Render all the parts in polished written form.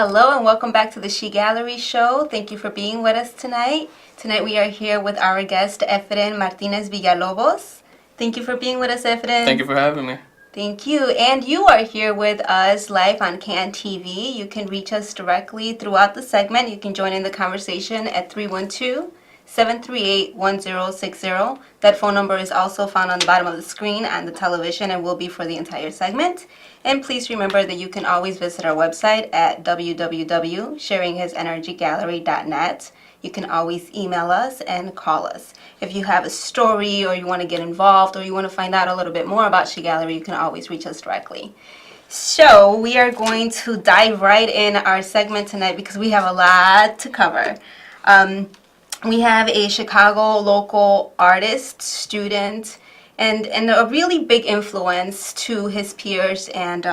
Hello and welcome back to the S.H.E Gallery Show. Thank you for being with us tonight. Tonight we are here with our guest, Efren Martinez Villalobos. Thank you for being with us, Efren. Thank you for having me. Thank you. And you are here with us live on CAN TV. You can reach us directly throughout the segment. You can join in the conversation at 312-738-1060. That phone number is also found on the bottom of the screen on the television and will be for the entire segment. And please remember that you can always visit our website at www.sharinghisenergygallery.net. You can always email us and call us. If you have a story or you want to get involved or you want to find out a little bit more about S.H.E Gallery, you can always reach us directly. So we are going to dive right in our segment tonight because we have a lot to cover. We have a Chicago local artist, student, and a really big influence to his peers, and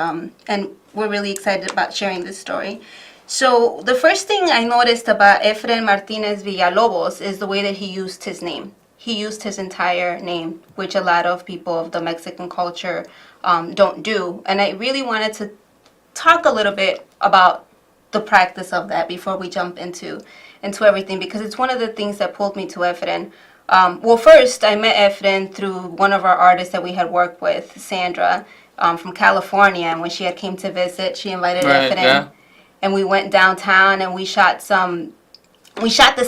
we're really excited about sharing this story. So the first thing I noticed about Efren Martinez Villalobos is the way that he used his name. He used his entire name, which a lot of people of the Mexican culture don't do. And I really wanted to talk a little bit about the practice of that before we jump into everything, because it's one of the things that pulled me to Efren. Well, first, I met Efren through one of our artists that we had worked with, Sandra, from California. And when she had came to visit, she invited Efren. Yeah. And we went downtown and we shot the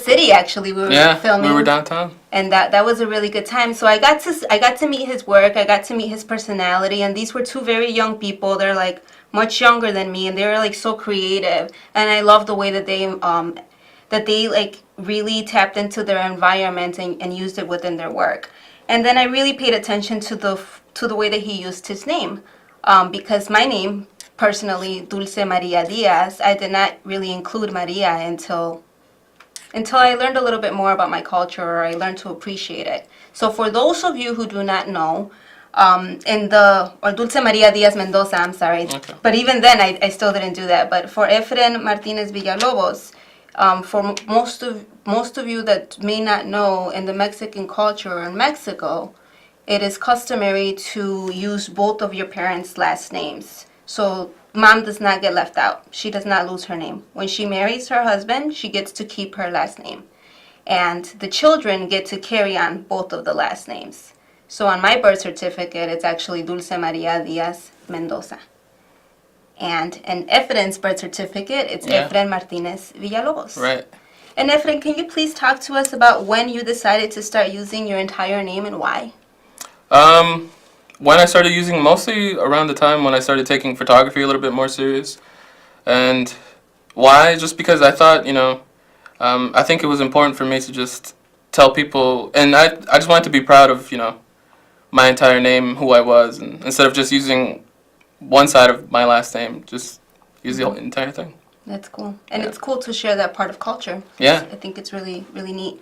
city, actually. We were filming. We were downtown. And that was a really good time. So I got to meet his work. I got to meet his personality. And these were two very young people. They're like much younger than me, and they were like so creative. And I love the way that they like really tapped into their environment and used it within their work. And then I really paid attention to the way that he used his name, because my name, personally, Dulce Maria Diaz, I did not really include Maria until I learned a little bit more about my culture, or I learned to appreciate it. So for those of you who do not know, or Dulce Maria Diaz Mendoza, I'm sorry. Okay. But even then, I still didn't do that. But for Efren Martinez Villalobos, for most of you that may not know, in the Mexican culture in Mexico, it is customary to use both of your parents' last names. So mom does not get left out. She does not lose her name. When she marries her husband, she gets to keep her last name. And the children get to carry on both of the last names. So on my birth certificate, it's actually Dulce Maria Diaz Mendoza. And in Efren's birth certificate, it's Efren Martinez Villalobos. Right. And Efren, can you please talk to us about when you decided to start using your entire name and why? When I started using, mostly around the time when I started taking photography a little bit more serious. And why? Just because I thought, I think it was important for me to just tell people, and I just wanted to be proud of, my entire name, who I was, and instead of just using one side of my last name, just use the whole entire thing. That's cool. And it's cool to share that part of culture. Yeah. I think it's really, really neat,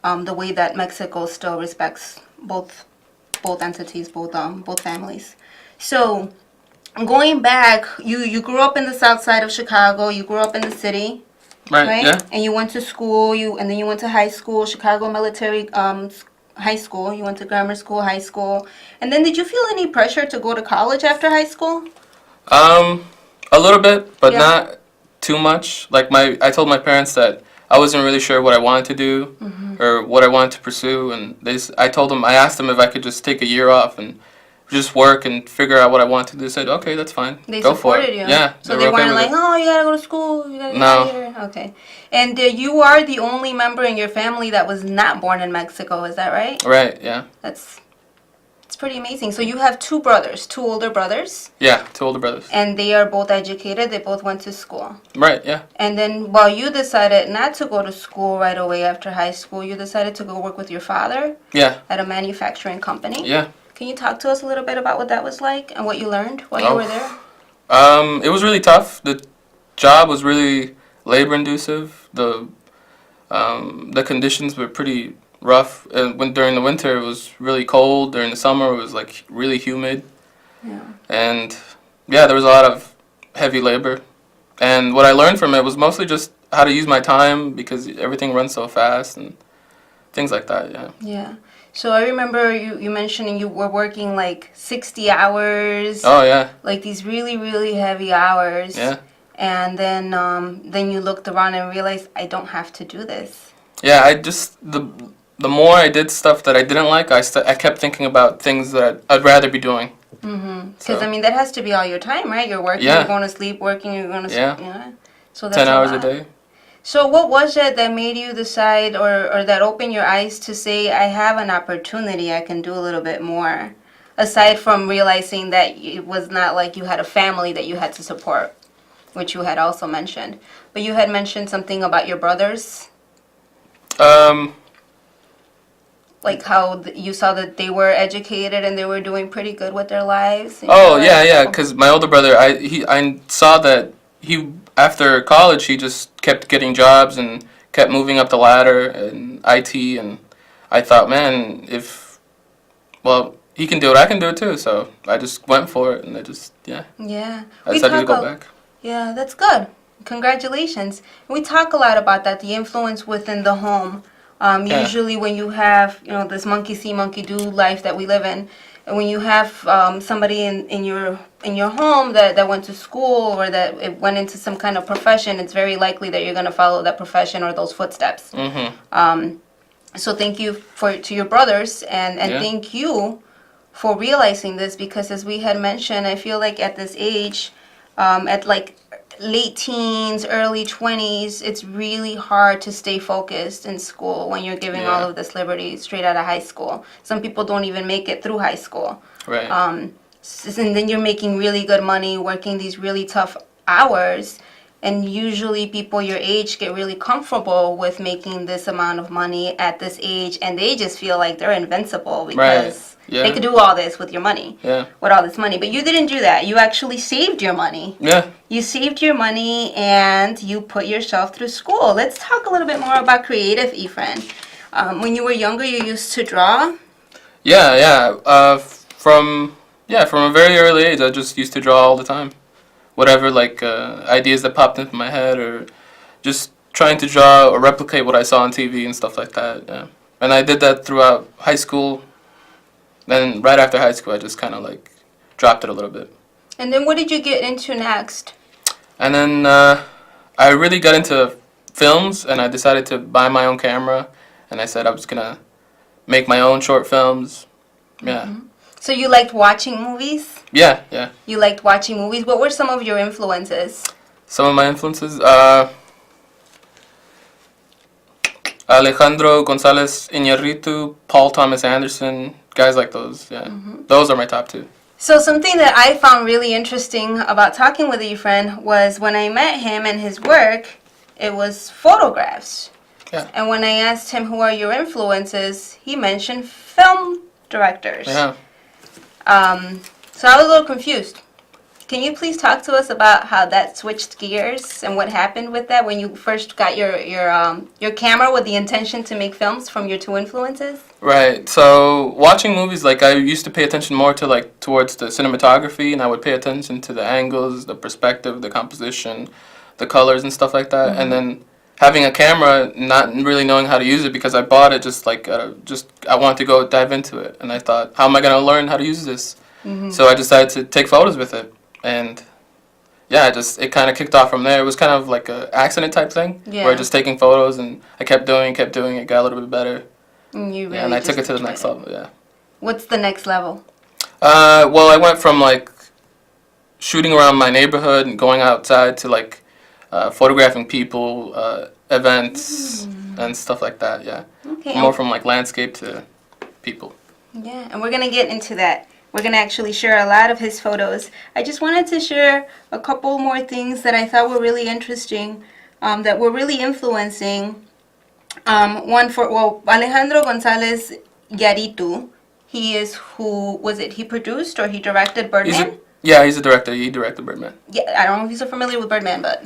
the way that Mexico still respects both entities, both families. So, going back, you grew up in the south side of Chicago. You grew up in the city, right? Yeah. And you went to school. And then you went to high school, Chicago Military High School. You went to grammar school, high school, and then did you feel any pressure to go to college after high school? A little bit, but not too much. Like I told my parents that I wasn't really sure what I wanted to do, or what I wanted to pursue, and I asked them if I could just take a year off and just work and figure out what I wanted to do. They said, okay, that's fine. They go for it. Supported you. Yeah. So they weren't like, oh, you gotta go to school. You gotta no. Here. Okay. And you are the only member in your family that was not born in Mexico. Is that right? Right. Yeah. It's pretty amazing. So you have two older brothers. Yeah, two older brothers. And they are both educated. They both went to school. Right. Yeah. And then while you decided not to go to school right away after high school, you decided to go work with your father. Yeah. At a manufacturing company. Yeah. Can you talk to us a little bit about what that was like and what you learned while you were there? It was really tough. The job was really labor-intensive. The conditions were pretty rough. During the winter, it was really cold. During the summer, it was like really humid. Yeah. And there was a lot of heavy labor. And what I learned from it was mostly just how to use my time, because everything runs so fast and things like that. Yeah. Yeah. So I remember you mentioning you were working like 60 hours. Oh, yeah. Like these really, really heavy hours. Yeah. and then you looked around and realized I don't have to do this. Yeah, I just the more I did stuff that I didn't like, I kept thinking about things that I'd rather be doing. Because I mean that has to be all your time, right? You're working, Yeah. you're going to sleep, working, you're going to Yeah. So that's 10 hours a lot. day. So what was it that made you decide or that opened your eyes to say, I have an opportunity, I can do a little bit more? Aside from realizing that it was not like you had a family that you had to support, which you had also mentioned. But you had mentioned something about your brothers, Um, like how you saw that they were educated and they were doing pretty good with their lives. And oh you're yeah, like, yeah, oh, because my older brother, I saw that he after college he just kept getting jobs and kept moving up the ladder in IT, and I thought, man, if well he can do it, I can do it too. So I just went for it, and yeah. I We decided to talk go a, back. yeah, that's good. Congratulations. We talk a lot about that, the influence within the home. Yeah. Usually when you have, this monkey see, monkey do life that we live in, and when you have somebody in your home that went to school or that it went into some kind of profession, it's very likely that you're going to follow that profession or those footsteps. So thank you to your brothers, and Yeah. thank you for realizing this, because as we had mentioned, I feel like at this age, at like late teens, early 20s, it's really hard to stay focused in school when you're giving all Yeah. of this liberty straight out of high school. Some people don't even make it through high school. Right. And then you're making really good money, working these really tough hours. And usually people your age get really comfortable with making this amount of money at this age, and they just feel like they're invincible because Yeah. they could do all this with your money, Yeah. with all this money. But you didn't do that. You actually saved your money. Yeah. You saved your money and you put yourself through school. Let's talk a little bit more about creative, Efren. When you were younger, you used to draw. Yeah. Yeah. From a very early age, I just used to draw all the time. Whatever ideas that popped into my head, or just trying to draw or replicate what I saw on TV and stuff like that. Yeah. And I did that throughout high school. Then right after high school, I just kind of dropped it a little bit. And then what did you get into next? And then I really got into films, and I decided to buy my own camera, and I said I was gonna make my own short films. Yeah. So you liked watching movies? Yeah. Yeah. You liked watching movies. What were some of your influences? Some of my influences, Alejandro Gonzalez Iñárritu, Paul Thomas Anderson, guys like those. Yeah, those are my top two. So something that I found really interesting about talking with Efren was when I met him and his work, it was photographs. Yeah. And when I asked him who are your influences, he mentioned film directors. Yeah. So I was a little confused. Can you please talk to us about how that switched gears and what happened with that when you first got your camera with the intention to make films from your two influences? Right. So watching movies, I used to pay attention more to towards the cinematography, and I would pay attention to the angles, the perspective, the composition, the colors and stuff like that. And then having a camera, not really knowing how to use it because I bought it I wanted to go dive into it, and I thought, how am I gonna learn how to use this? So I decided to take photos with it, and yeah, it kind of kicked off from there. It was kind of like a accident type thing, where just taking photos, and I kept doing it, got a little bit better. And you really And I took it to the enjoyed next level. Yeah. What's the next level? Well, I went from shooting around my neighborhood and going outside to photographing people, events, and stuff like that. Yeah. Okay. More from landscape to people. Yeah, and we're going to get into that. We're going to actually share a lot of his photos. I just wanted to share a couple more things that I thought were really interesting, that were really influencing. Alejandro Gonzalez Iñárritu, he is he produced or he directed Birdman? He's a director. He directed Birdman. Yeah, I don't know if you're so familiar with Birdman, but...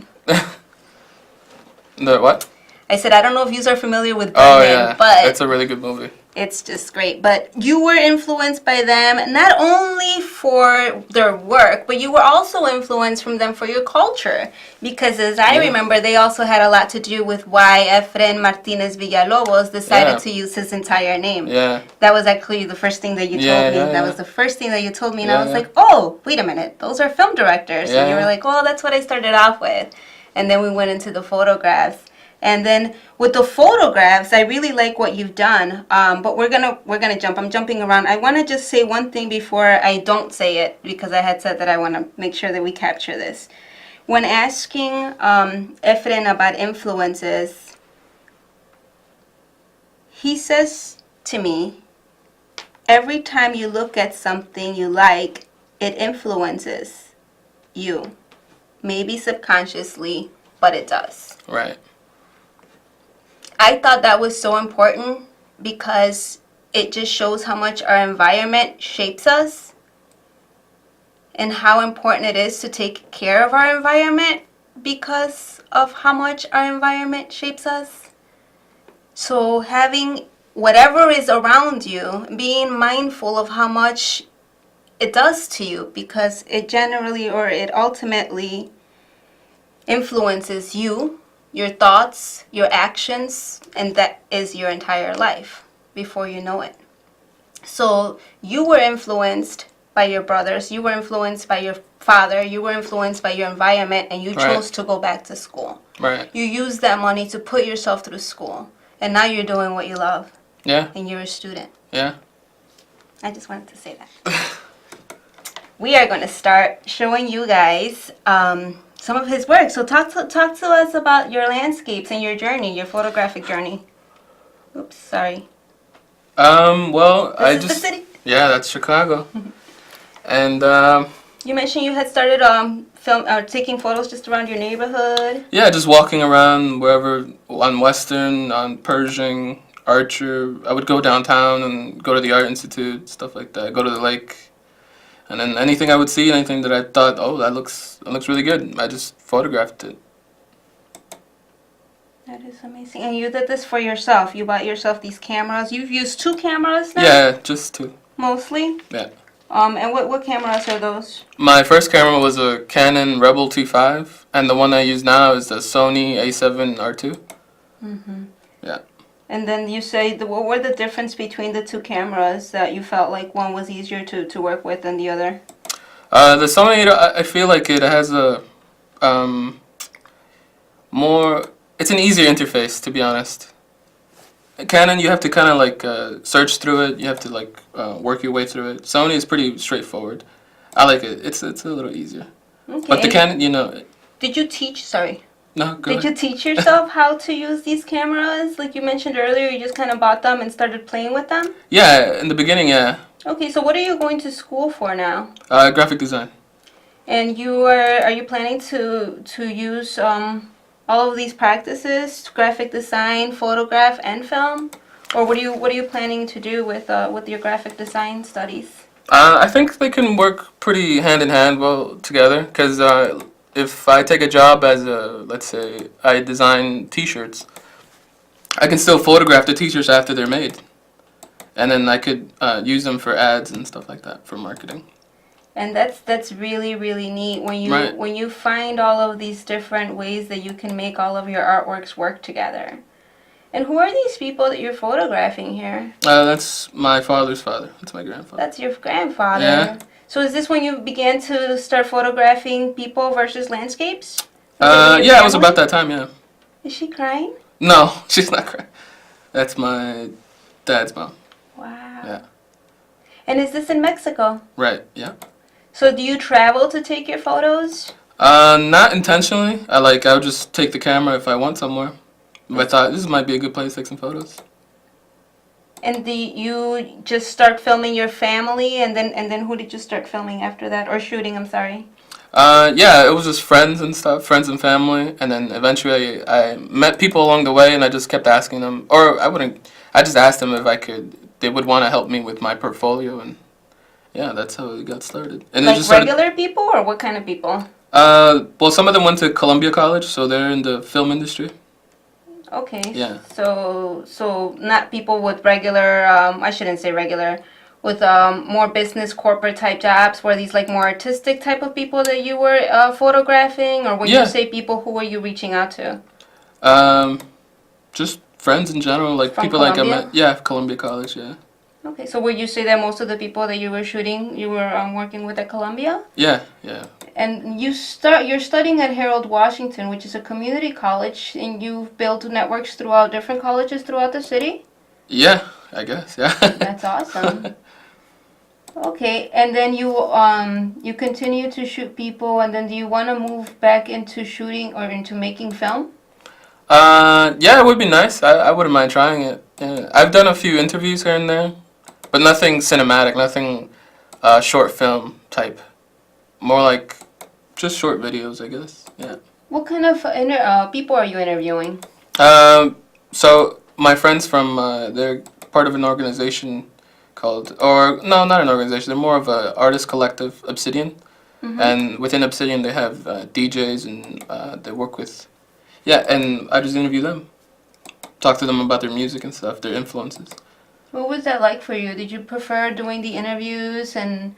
The what? I said, I don't know if you are familiar with Oh Birdman, yeah, but it's a really good movie. it's just great. But you were influenced by them not only for their work, but you were also influenced from them for your culture. Because as I remember, they also had a lot to do with why Efren Martinez Villalobos decided to use his entire name. Yeah. That was actually the first thing that you told me. That was the first thing that you told me. And I was like, oh, wait a minute. Those are film directors. And you were like, oh, that's what I started off with. And then we went into the photographs. And then with the photographs, I really like what you've done. But we're gonna jump. I'm jumping around. I want to just say one thing before I don't say it, because I had said that I want to make sure that we capture this. When asking Efren about influences, he says to me, every time you look at something you like, it influences you. Maybe subconsciously, but it does. Right. I thought that was so important because it just shows how much our environment shapes us and how important it is to take care of our environment because of how much our environment shapes us. So having whatever is around you, being mindful of how much it does to you, because it generally or it ultimately influences you, your thoughts, your actions, and that is your entire life before you know it. So you were influenced by your brothers, you were influenced by your father, you were influenced by your environment, and you chose to go back to school. Right. You used that money to put yourself through school, and now you're doing what you love. Yeah. And you're a student. Yeah. I just wanted to say that. We are going to start showing you guys some of his work. So talk to us about your landscapes and your journey, your photographic journey. Oops, sorry. Well, This is the city. Yeah, that's Chicago. And you mentioned you had started taking photos just around your neighborhood. Yeah, just walking around wherever on Western, on Pershing, Archer. I would go downtown and go to the Art Institute, stuff like that. Go to the lake. And then anything I would see, anything that I thought, oh, that looks really good, I just photographed it. That is amazing. And you did this for yourself. You bought yourself these cameras. You've used 2 cameras now? Yeah, just 2. Mostly? Yeah. And what cameras are those? My first camera was a Canon Rebel T5, and the one I use now is the Sony A7 R2. Mm-hmm. Yeah. And then you say, what were the difference between the 2 cameras that you felt like one was easier to work with than the other? The Sony, I feel like it has a more, it's an easier interface, to be honest. Canon, you have to kind of like search through it. You have to like work your way through it. Sony is pretty straightforward. I like it. It's a little easier. Okay. But the Canon, you know. Did you teach? Sorry. No, go ahead. Did you teach yourself how to use these cameras? Like you mentioned earlier, you just kind of bought them and started playing with them? Yeah, in the beginning, yeah. Okay, so what are you going to school for now? Graphic design. And are you planning to use all of these practices, graphic design, photograph, and film? Or what are you planning to do with your graphic design studies? I think they can work pretty hand in hand well together, because if I take a job as let's say I design T-shirts, I can still photograph the T-shirts after they're made, and then I could use them for ads and stuff like that for marketing. And that's really, really neat when you find all of these different ways that you can make all of your artworks work together. And who are these people that you're photographing here? That's my father's father. That's my grandfather. That's your grandfather. Yeah. So is this when you began to start photographing people versus landscapes? Yeah, it was about that time, yeah. Is she crying? No, she's not crying. That's my dad's mom. Wow. Yeah. And is this in Mexico? Right, yeah. So do you travel to take your photos? Not intentionally. I would just take the camera if I went somewhere. If I thought this might be a good place to take some photos. And you just start filming your family, and then who did you start filming after that, or shooting? I'm sorry. Yeah, it was just friends and stuff, friends and family, and then eventually I met people along the way, and I just kept asking them, or I just asked them if they would want to help me with my portfolio, and yeah, that's how it got started. And like regular people, or what kind of people? Well, some of them went to Columbia College, so they're in the film industry. Okay. Yeah. So not people with regular, I shouldn't say regular, with more business corporate type jobs. Were these like more artistic type of people that you were photographing, or when you Yeah. say people, who were you reaching out to? Um, just friends in general, like From people like I met. Colombia? Yeah, Columbia College. Yeah. Okay, so would you say that most of the people that you were shooting, you were working with at Columbia? Yeah. Yeah. And you're studying at Harold Washington, which is a community college, and you've built networks throughout different colleges throughout the city? Yeah. I guess. Yeah. That's awesome. Okay, and then you continue to shoot people, and then do you want to move back into shooting or into making film? Yeah, it would be nice. I wouldn't mind trying it. Yeah. I've done a few interviews here and there, but nothing cinematic, nothing short film type. More like just short videos, I guess. Yeah. What kind of people are you interviewing? So my friends from they're part of an organization called, or no, not an organization. They're more of a artist collective, Obsidian, and within Obsidian they have DJs and they work with, yeah, and I just interview them, talk to them about their music and stuff, their influences. What was that like for you? Did you prefer doing the interviews and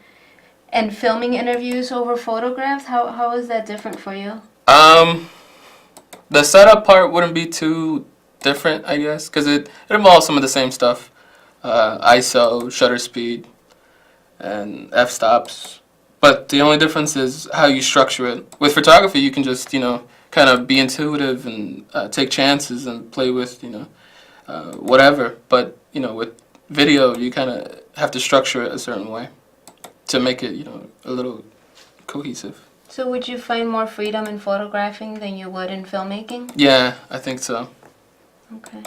filming interviews over photographs? How is that different for you? Um, the setup part wouldn't be too different, I guess, because it involves some of the same stuff, ISO, shutter speed, and f-stops. But the only difference is how you structure it. With photography, you can just, kind of be intuitive and take chances and play with, whatever. But, with video, you kind of have to structure it a certain way to make it, a little cohesive. So would you find more freedom in photographing than you would in filmmaking? Yeah, I think so. Okay.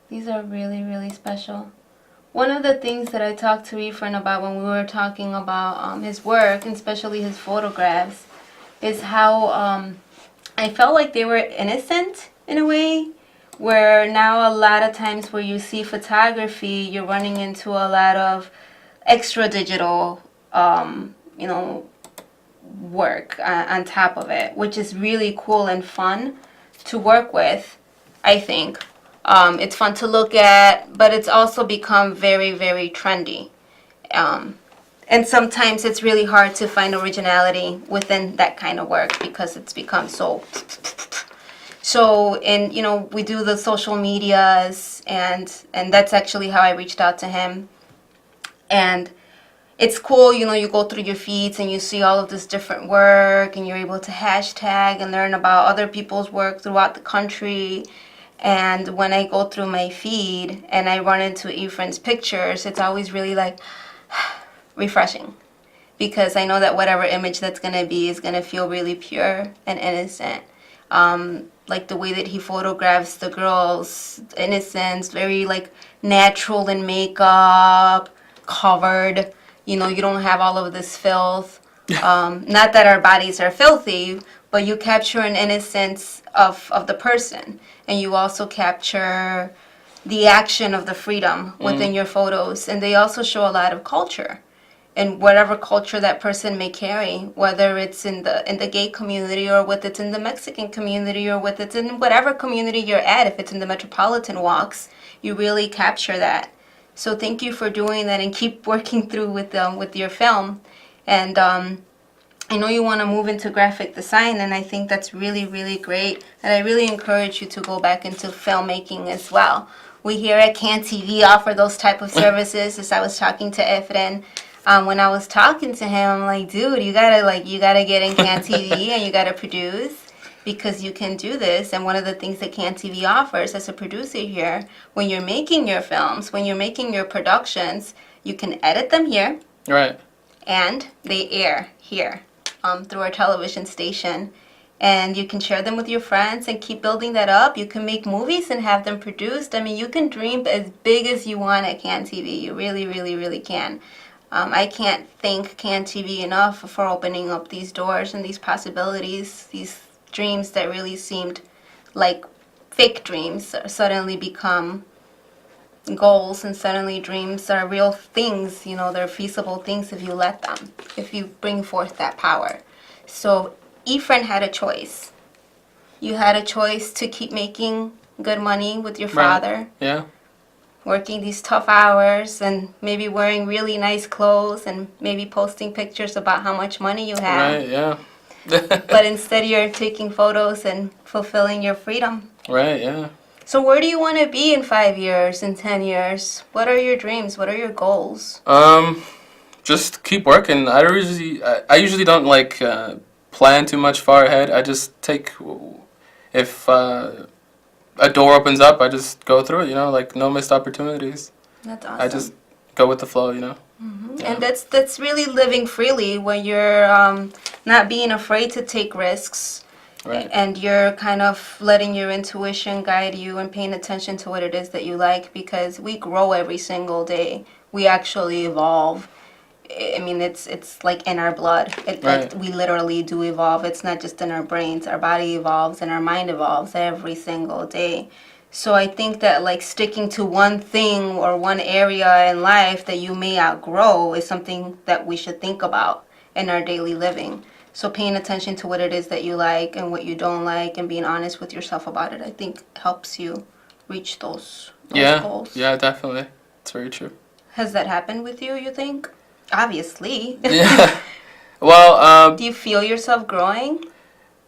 These are really, really special. One of the things that I talked to Efren about when we were talking about his work, and especially his photographs, is how I felt like they were innocent in a way, where now a lot of times where you see photography, you're running into a lot of extra digital, work on top of it, which is really cool and fun to work with, I think. It's fun to look at, but it's also become very, very trendy. And sometimes it's really hard to find originality within that kind of work because it's become so. So, and we do the social medias, and that's actually how I reached out to him. And it's cool, you go through your feeds and you see all of this different work, and you're able to hashtag and learn about other people's work throughout the country. And when I go through my feed and I run into Efren's pictures, it's always really like refreshing, because I know that whatever image that's going to be is going to feel really pure and innocent. Like the way that he photographs the girls, innocence, very like natural in makeup, covered. You don't have all of this filth. Not that our bodies are filthy, but you capture an innocence of the person. And you also capture the action of the freedom within your photos. And they also show a lot of culture. And whatever culture that person may carry, whether it's in the gay community, or whether it's in the Mexican community, or whether it's in whatever community you're at, if it's in the metropolitan walks, you really capture that. So thank you for doing that, and keep working through with your film. And I know you want to move into graphic design, and I think that's really, really great. And I really encourage you to go back into filmmaking as well. We here at Can TV offer those type of services. As I was talking to Efren, when I was talking to him, I'm like, dude, you gotta get in Can TV and you gotta produce, because you can do this. And one of the things that Can TV offers as a producer here, when you're making your films, when you're making your productions, you can edit them here. Right. And they air here through our television station. And you can share them with your friends and keep building that up. You can make movies and have them produced. I mean, you can dream as big as you want at Can TV. You really, really, really can. I can't thank Can TV enough for opening up these doors and these possibilities, these dreams that really seemed like fake dreams suddenly become goals, and suddenly dreams are real things. They're feasible things if you let them, if you bring forth that power. So Efren had a choice. you had a choice to keep making good money with your Right. father, Yeah. working these tough hours and maybe wearing really nice clothes and maybe posting pictures about how much money you have. Right. Yeah. But instead you're taking photos and fulfilling your freedom. Right. Yeah. So where do you want to be in 5 years, in 10 years? What are your dreams? What are your goals? Just keep working. I usually don't like plan too much far ahead. I just take if a door opens up, I just go through it. You know, like no missed opportunities. That's awesome. I just go with the flow. You know. Yeah. And that's really living freely when you're not being afraid to take risks. Right. And you're kind of letting your intuition guide you and paying attention to what it is that you like, because we grow every single day. We actually evolve. I mean, it's like in our blood. Right. Like we literally do evolve. It's not just in our brains. Our body evolves and our mind evolves every single day. So I think that like sticking to one thing or one area in life that you may outgrow is something that we should think about in our daily living. So paying attention to what it is that you like and what you don't like and being honest with yourself about it, I think helps you reach those goals. Yeah, definitely. It's very true. Has that happened with you, you think? Obviously. Yeah. Well, Do you feel yourself growing?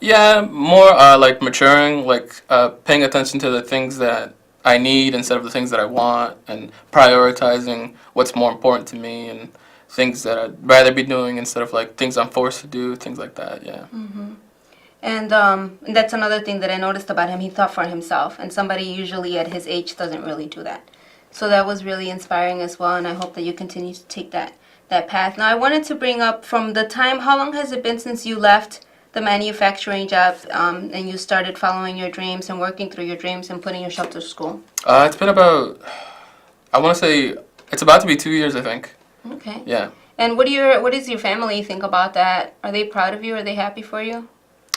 yeah, more like maturing, like paying attention to the things that I need instead of the things that I want, and prioritizing what's more important to me and things that I'd rather be doing instead of like things I'm forced to do, things like that. Yeah. And that's another thing that I noticed about him. He thought for himself, and somebody usually at his age doesn't really do that. So that was really inspiring as well, and I hope that you continue to take that path. Now, I wanted to bring up from the time, how long has it been since you left the manufacturing job and you started following your dreams and working through your dreams and putting yourself to school? It's been about, I want to say, it's about to be 2 years, I think. Okay. Yeah. And what does your family think about that? Are they proud of you? Are they happy for you?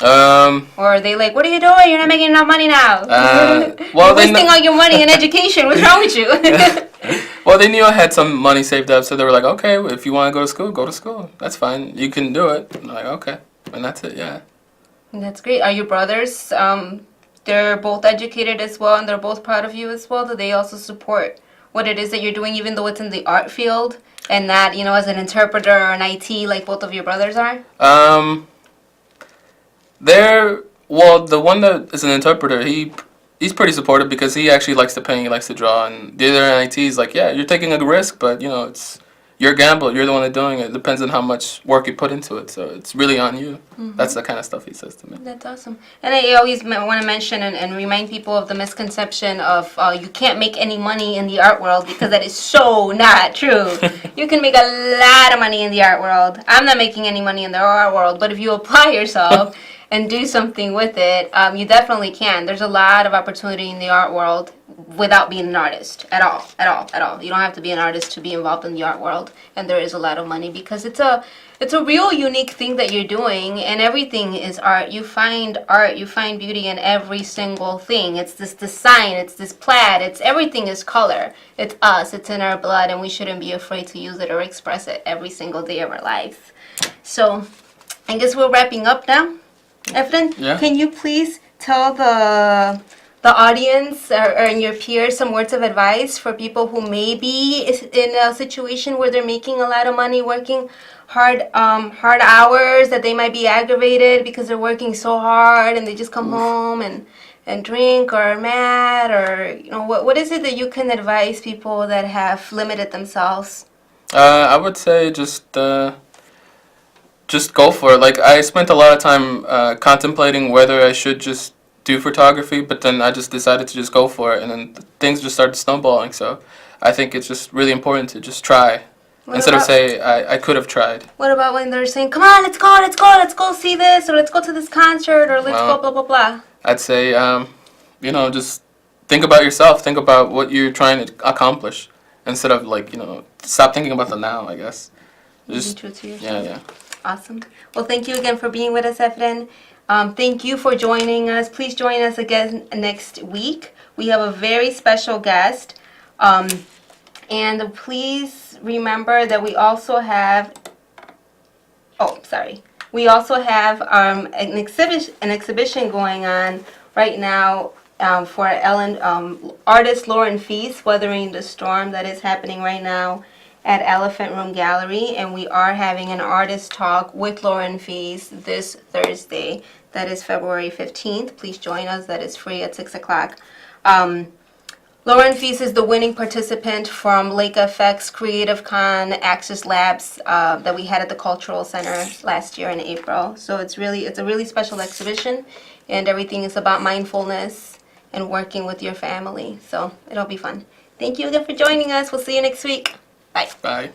Or are they like, what are you doing? You're not making enough money now. Well, you're wasting all your money in education. What's wrong with you? Well, they knew I had some money saved up, so they were like, okay, if you want to go to school. That's fine. You can do it. I'm like, okay. And that's it, yeah. That's great. Are your brothers, they're both educated as well, and they're both proud of you as well? Do they also support what it is that you're doing, even though it's in the art field and not, as an interpreter or an IT like both of your brothers are? Well, the one that is an interpreter, he's pretty supportive because he actually likes to paint, he likes to draw, and the other NIT is like, yeah, you're taking a risk, but it's your gamble. You're the one that's doing it. It depends on how much work you put into it, so it's really on you. Mm-hmm. That's the kind of stuff he says to me. That's awesome. And I always want to mention and remind people of the misconception of you can't make any money in the art world, because that is so not true. You can make a lot of money in the art world. I'm not making any money in the art world, but if you apply yourself and do something with it, you definitely can. There's a lot of opportunity in the art world without being an artist at all. You don't have to be an artist to be involved in the art world, and there is a lot of money because it's a real unique thing that you're doing, and everything is art. You find art, you find beauty in every single thing. It's this design, it's this plaid, everything is color. It's us, it's in our blood, and we shouldn't be afraid to use it or express it every single day of our life. So, I guess we're wrapping up now. Efren, Can you please tell the audience or your peers some words of advice for people who may be in a situation where they're making a lot of money, working hard hours, that they might be aggravated because they're working so hard and they just come home and drink or are mad, or what is it that you can advise people that have limited themselves? I would say just go for it. Like, I spent a lot of time contemplating whether I should just do photography, but then I just decided to just go for it, and then things just started snowballing. So I think it's just really important to just try instead of say I could have tried. What about when they're saying, come on, let's go see this, or let's go to this concert, or let's go blah, blah, blah? I'd say, just think about yourself. Think about what you're trying to accomplish instead of stop thinking about the now, I guess. Just be true to yourself. Yeah. Awesome. Well, thank you again for being with us, Efren. Thank you for joining us. Please join us again next week. We have a very special guest. And please remember that we also have... Oh, sorry. We also have an exhibition going on right now for artist Lauren Feast, Weathering the Storm, that is happening right now at Elephant Room Gallery, and we are having an artist talk with Lauren Feast this Thursday. That is February 15th. Please join us. That is free at 6 o'clock. Lauren Feast is the winning participant from Lake FX Creative Con Access Labs that we had at the Cultural Center last year in April. So it's a really special exhibition, and everything is about mindfulness and working with your family. So it'll be fun. Thank you again for joining us. We'll see you next week. Bye. Bye.